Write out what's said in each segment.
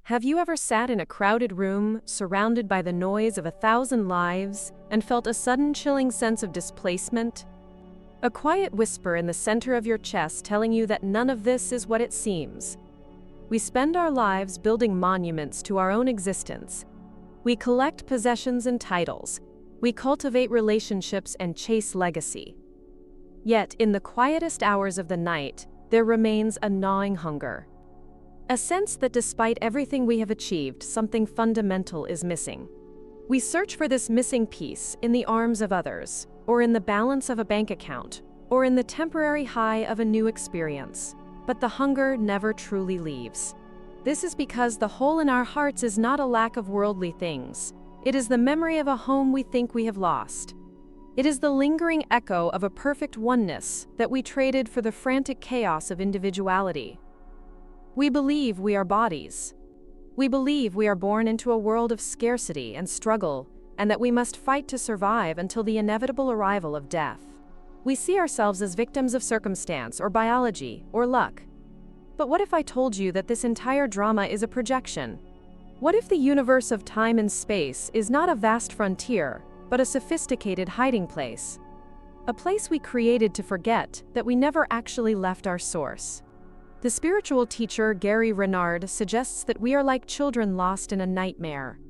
Have you ever sat in a crowded room, surrounded by the noise of 1,000 lives, and felt a sudden chilling sense of displacement? A quiet whisper in the center of your chest telling you that none of this is what it seems. We spend our lives building monuments to our own existence. We collect possessions and titles. We cultivate relationships and chase legacy. Yet, in the quietest hours of the night, there remains a gnawing hunger. A sense that despite everything we have achieved, something fundamental is missing. We search for this missing piece in the arms of others, or in the balance of a bank account, or in the temporary high of a new experience. But the hunger never truly leaves. This is because the hole in our hearts is not a lack of worldly things. It is the memory of a home we think we have lost. It is the lingering echo of a perfect oneness that we traded for the frantic chaos of individuality. We believe we are bodies. We believe we are born into a world of scarcity and struggle, and that we must fight to survive until the inevitable arrival of death. We see ourselves as victims of circumstance or biology or luck. But what if I told you that this entire drama is a projection? What if the universe of time and space is not a vast frontier, but a sophisticated hiding place? A place we created to forget that we never actually left our source. The spiritual teacher Gary Renard suggests that we are like children lost in a nightmare.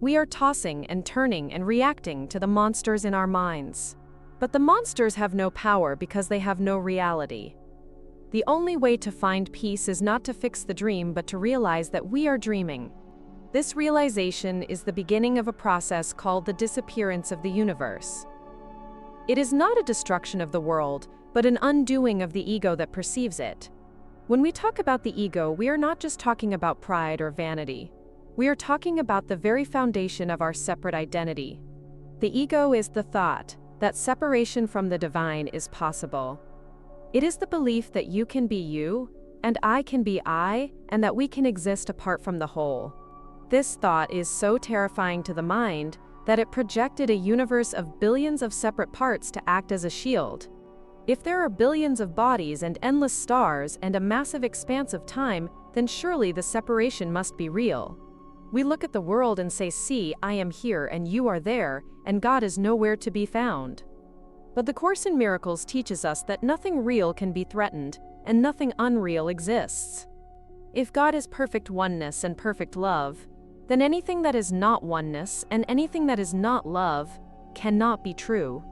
We are tossing and turning and reacting to the monsters in our minds. But the monsters have no power because they have no reality. The only way to find peace is not to fix the dream but to realize that we are dreaming. This realization is the beginning of a process called the disappearance of the universe. It is not a destruction of the world, but an undoing of the ego that perceives it. When we talk about the ego, we are not just talking about pride or vanity. We are talking about the very foundation of our separate identity. The ego is the thought that separation from the divine is possible. It is the belief that you can be you, and I can be I, and that we can exist apart from the whole. This thought is so terrifying to the mind that it projected a universe of billions of separate parts to act as a shield. If there are billions of bodies and endless stars and a massive expanse of time, then surely the separation must be real. We look at the world and say, "See, I am here and you are there, and God is nowhere to be found." But the Course in Miracles teaches us that nothing real can be threatened, and nothing unreal exists. If God is perfect oneness and perfect love, then anything that is not oneness and anything that is not love cannot be true.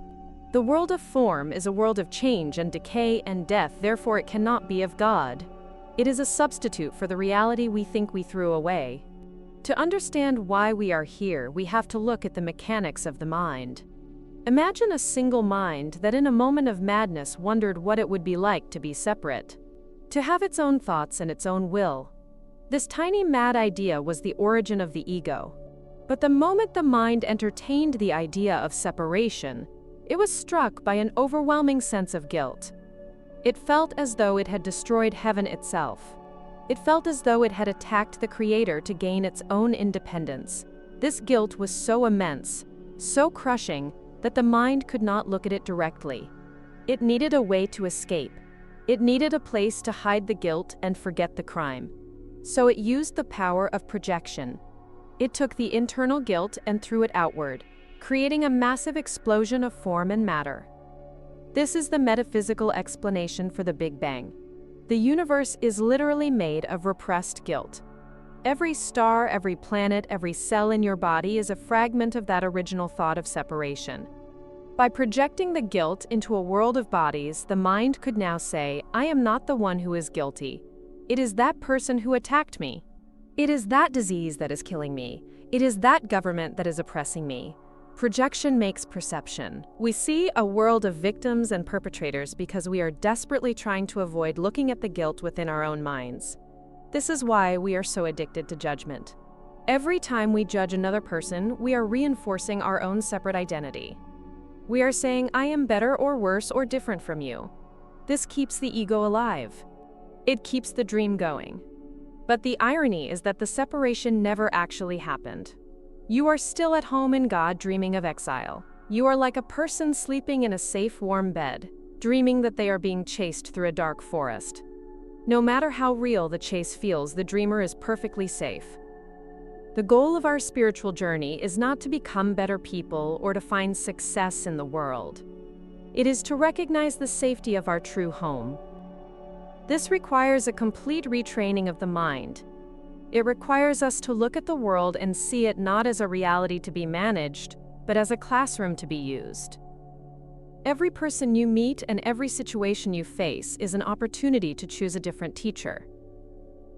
The world of form is a world of change and decay and death, therefore it cannot be of God. It is a substitute for the reality we think we threw away. To understand why we are here, we have to look at the mechanics of the mind. Imagine a single mind that in a moment of madness wondered what it would be like to be separate, to have its own thoughts and its own will. This tiny mad idea was the origin of the ego. But the moment the mind entertained the idea of separation, it was struck by an overwhelming sense of guilt. It felt as though it had destroyed heaven itself. It felt as though it had attacked the Creator to gain its own independence. This guilt was so immense, so crushing, that the mind could not look at it directly. It needed a way to escape. It needed a place to hide the guilt and forget the crime. So it used the power of projection. It took the internal guilt and threw it outward, creating a massive explosion of form and matter. This is the metaphysical explanation for the Big Bang. The universe is literally made of repressed guilt. Every star, every planet, every cell in your body is a fragment of that original thought of separation. By projecting the guilt into a world of bodies, the mind could now say, "I am not the one who is guilty. It is that person who attacked me. It is that disease that is killing me. It is that government that is oppressing me." Projection makes perception. We see a world of victims and perpetrators because we are desperately trying to avoid looking at the guilt within our own minds. This is why we are so addicted to judgment. Every time we judge another person, we are reinforcing our own separate identity. We are saying, "I am better or worse or different from you." This keeps the ego alive. It keeps the dream going. But the irony is that the separation never actually happened. You are still at home in God, dreaming of exile. You are like a person sleeping in a safe, warm bed, dreaming that they are being chased through a dark forest. No matter how real the chase feels, the dreamer is perfectly safe. The goal of our spiritual journey is not to become better people or to find success in the world. It is to recognize the safety of our true home. This requires a complete retraining of the mind. It requires us to look at the world and see it not as a reality to be managed, but as a classroom to be used. Every person you meet and every situation you face is an opportunity to choose a different teacher.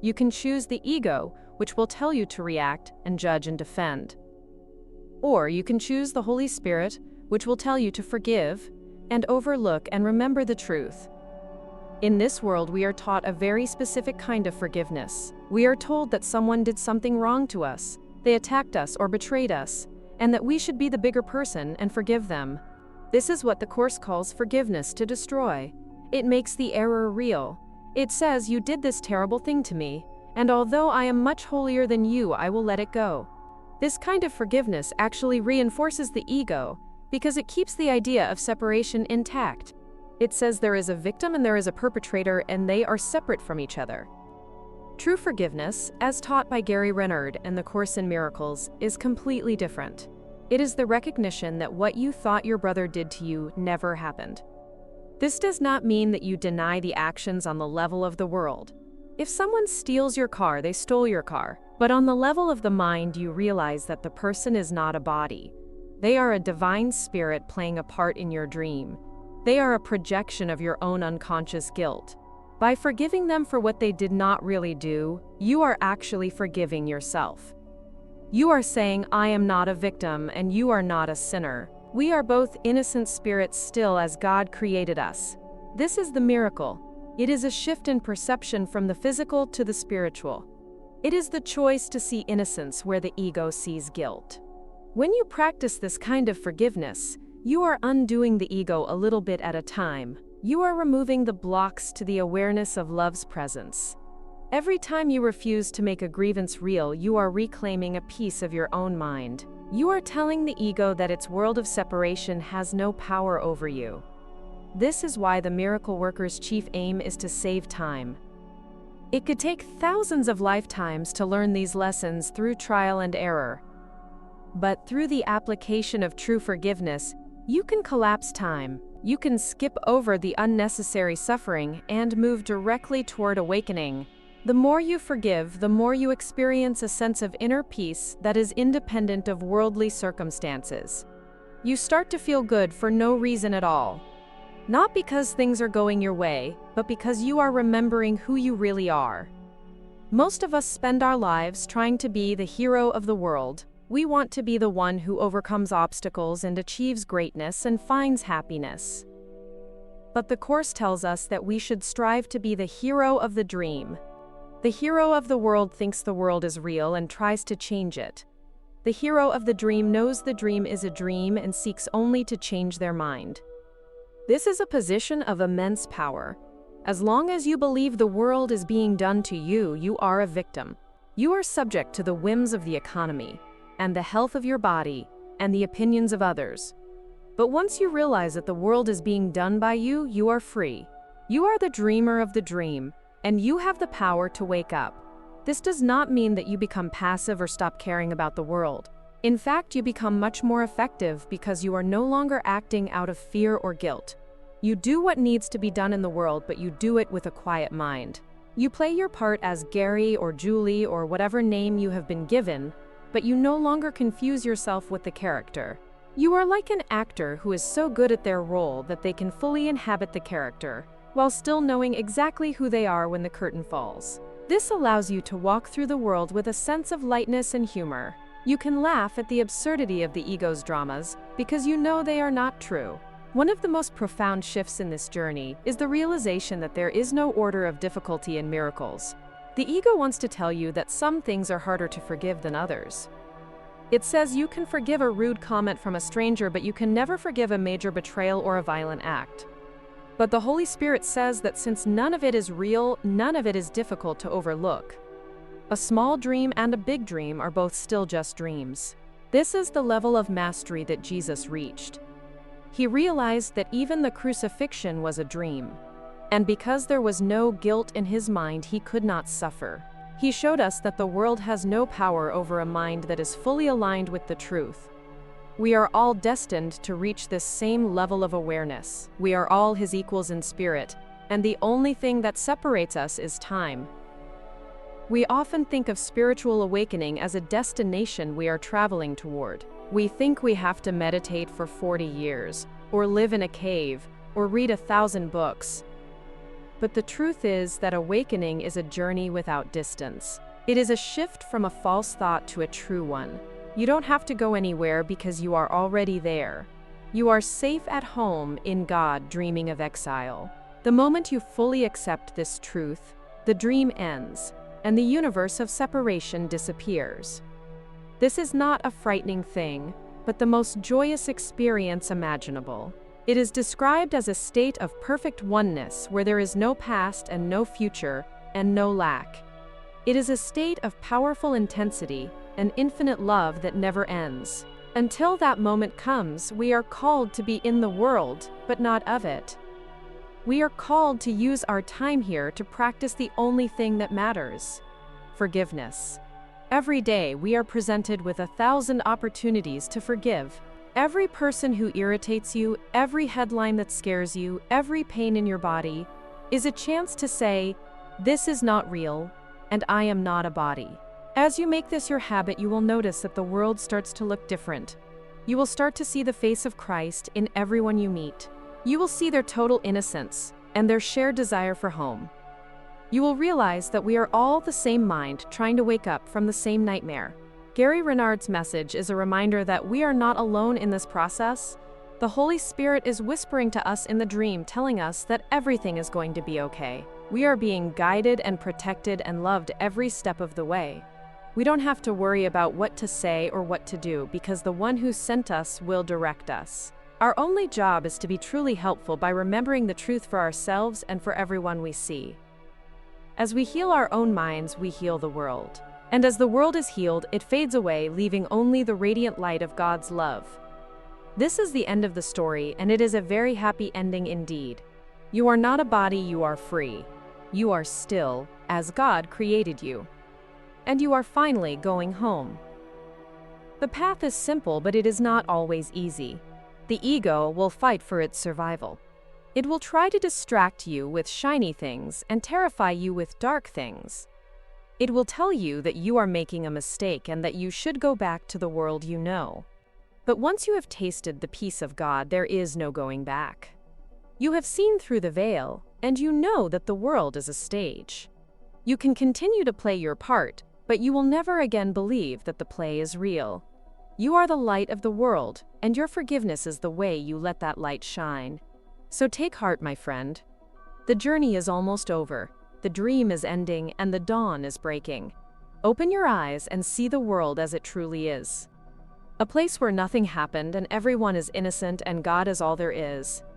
You can choose the ego, which will tell you to react and judge and defend. Or you can choose the Holy Spirit, which will tell you to forgive and overlook and remember the truth. In this world, we are taught a very specific kind of forgiveness. We are told that someone did something wrong to us, they attacked us or betrayed us, and that we should be the bigger person and forgive them. This is what the Course calls forgiveness to destroy. It makes the error real. It says, you did this terrible thing to me, and although I am much holier than you, I will let it go. This kind of forgiveness actually reinforces the ego, because it keeps the idea of separation intact. It says there is a victim and there is a perpetrator, and they are separate from each other. True forgiveness, as taught by Gary Renard and the Course in Miracles, is completely different. It is the recognition that what you thought your brother did to you never happened. This does not mean that you deny the actions on the level of the world. If someone steals your car, they stole your car. But on the level of the mind, you realize that the person is not a body. They are a divine spirit playing a part in your dream. They are a projection of your own unconscious guilt. By forgiving them for what they did not really do, you are actually forgiving yourself. You are saying, I am not a victim and you are not a sinner. We are both innocent spirits still as God created us. This is the miracle. It is a shift in perception from the physical to the spiritual. It is the choice to see innocence where the ego sees guilt. When you practice this kind of forgiveness, you are undoing the ego a little bit at a time. You are removing the blocks to the awareness of love's presence. Every time you refuse to make a grievance real, you are reclaiming a piece of your own mind. You are telling the ego that its world of separation has no power over you. This is why the miracle worker's chief aim is to save time. It could take thousands of lifetimes to learn these lessons through trial and error. But through the application of true forgiveness, you can collapse time. You can skip over the unnecessary suffering and move directly toward awakening. The more you forgive, the more you experience a sense of inner peace that is independent of worldly circumstances. You start to feel good for no reason at all. Not because things are going your way, but because you are remembering who you really are. Most of us spend our lives trying to be the hero of the world. We want to be the one who overcomes obstacles and achieves greatness and finds happiness. But the Course tells us that we should strive to be the hero of the dream. The hero of the world thinks the world is real and tries to change it. The hero of the dream knows the dream is a dream and seeks only to change their mind. This is a position of immense power. As long as you believe the world is being done to you, you are a victim. You are subject to the whims of the economy, and the health of your body, and the opinions of others. But once you realize that the world is being done by you, you are free. You are the dreamer of the dream, and you have the power to wake up. This does not mean that you become passive or stop caring about the world. In fact, you become much more effective because you are no longer acting out of fear or guilt. You do what needs to be done in the world, but you do it with a quiet mind. You play your part as Gary or Julie or whatever name you have been given, but you no longer confuse yourself with the character. You are like an actor who is so good at their role that they can fully inhabit the character, while still knowing exactly who they are when the curtain falls. This allows you to walk through the world with a sense of lightness and humor. You can laugh at the absurdity of the ego's dramas because you know they are not true. One of the most profound shifts in this journey is the realization that there is no order of difficulty in miracles. The ego wants to tell you that some things are harder to forgive than others. It says you can forgive a rude comment from a stranger, but you can never forgive a major betrayal or a violent act. But the Holy Spirit says that since none of it is real, none of it is difficult to overlook. A small dream and a big dream are both still just dreams. This is the level of mastery that Jesus reached. He realized that even the crucifixion was a dream. And because there was no guilt in his mind, he could not suffer. He showed us that the world has no power over a mind that is fully aligned with the truth. We are all destined to reach this same level of awareness. We are all his equals in spirit, and the only thing that separates us is time. We often think of spiritual awakening as a destination we are traveling toward. We think we have to meditate for 40 years, or live in a cave, or read 1,000 books. But the truth is that awakening is a journey without distance. It is a shift from a false thought to a true one. You don't have to go anywhere because you are already there. You are safe at home in God, dreaming of exile. The moment you fully accept this truth, the dream ends, and the universe of separation disappears. This is not a frightening thing, but the most joyous experience imaginable. It is described as a state of perfect oneness where there is no past and no future and no lack. It is a state of powerful intensity and infinite love that never ends. Until that moment comes, we are called to be in the world, but not of it. We are called to use our time here to practice the only thing that matters: forgiveness. Every day, we are presented with 1,000 opportunities to forgive. Every person who irritates you, every headline that scares you, every pain in your body, is a chance to say, "This is not real, and I am not a body." As you make this your habit, you will notice that the world starts to look different. You will start to see the face of Christ in everyone you meet. You will see their total innocence and their shared desire for home. You will realize that we are all the same mind trying to wake up from the same nightmare. Gary Renard's message is a reminder that we are not alone in this process. The Holy Spirit is whispering to us in the dream, telling us that everything is going to be okay. We are being guided and protected and loved every step of the way. We don't have to worry about what to say or what to do because the one who sent us will direct us. Our only job is to be truly helpful by remembering the truth for ourselves and for everyone we see. As we heal our own minds, we heal the world. And as the world is healed, it fades away, leaving only the radiant light of God's love. This is the end of the story, and it is a very happy ending indeed. You are not a body, you are free. You are still as God created you. And you are finally going home. The path is simple, but it is not always easy. The ego will fight for its survival. It will try to distract you with shiny things and terrify you with dark things. It will tell you that you are making a mistake and that you should go back to the world you know. But once you have tasted the peace of God, there is no going back. You have seen through the veil, and you know that the world is a stage. You can continue to play your part, but you will never again believe that the play is real. You are the light of the world, and your forgiveness is the way you let that light shine. So take heart, my friend. The journey is almost over, the dream is ending, and the dawn is breaking. Open your eyes and see the world as it truly is. A place where nothing happened and everyone is innocent and God is all there is.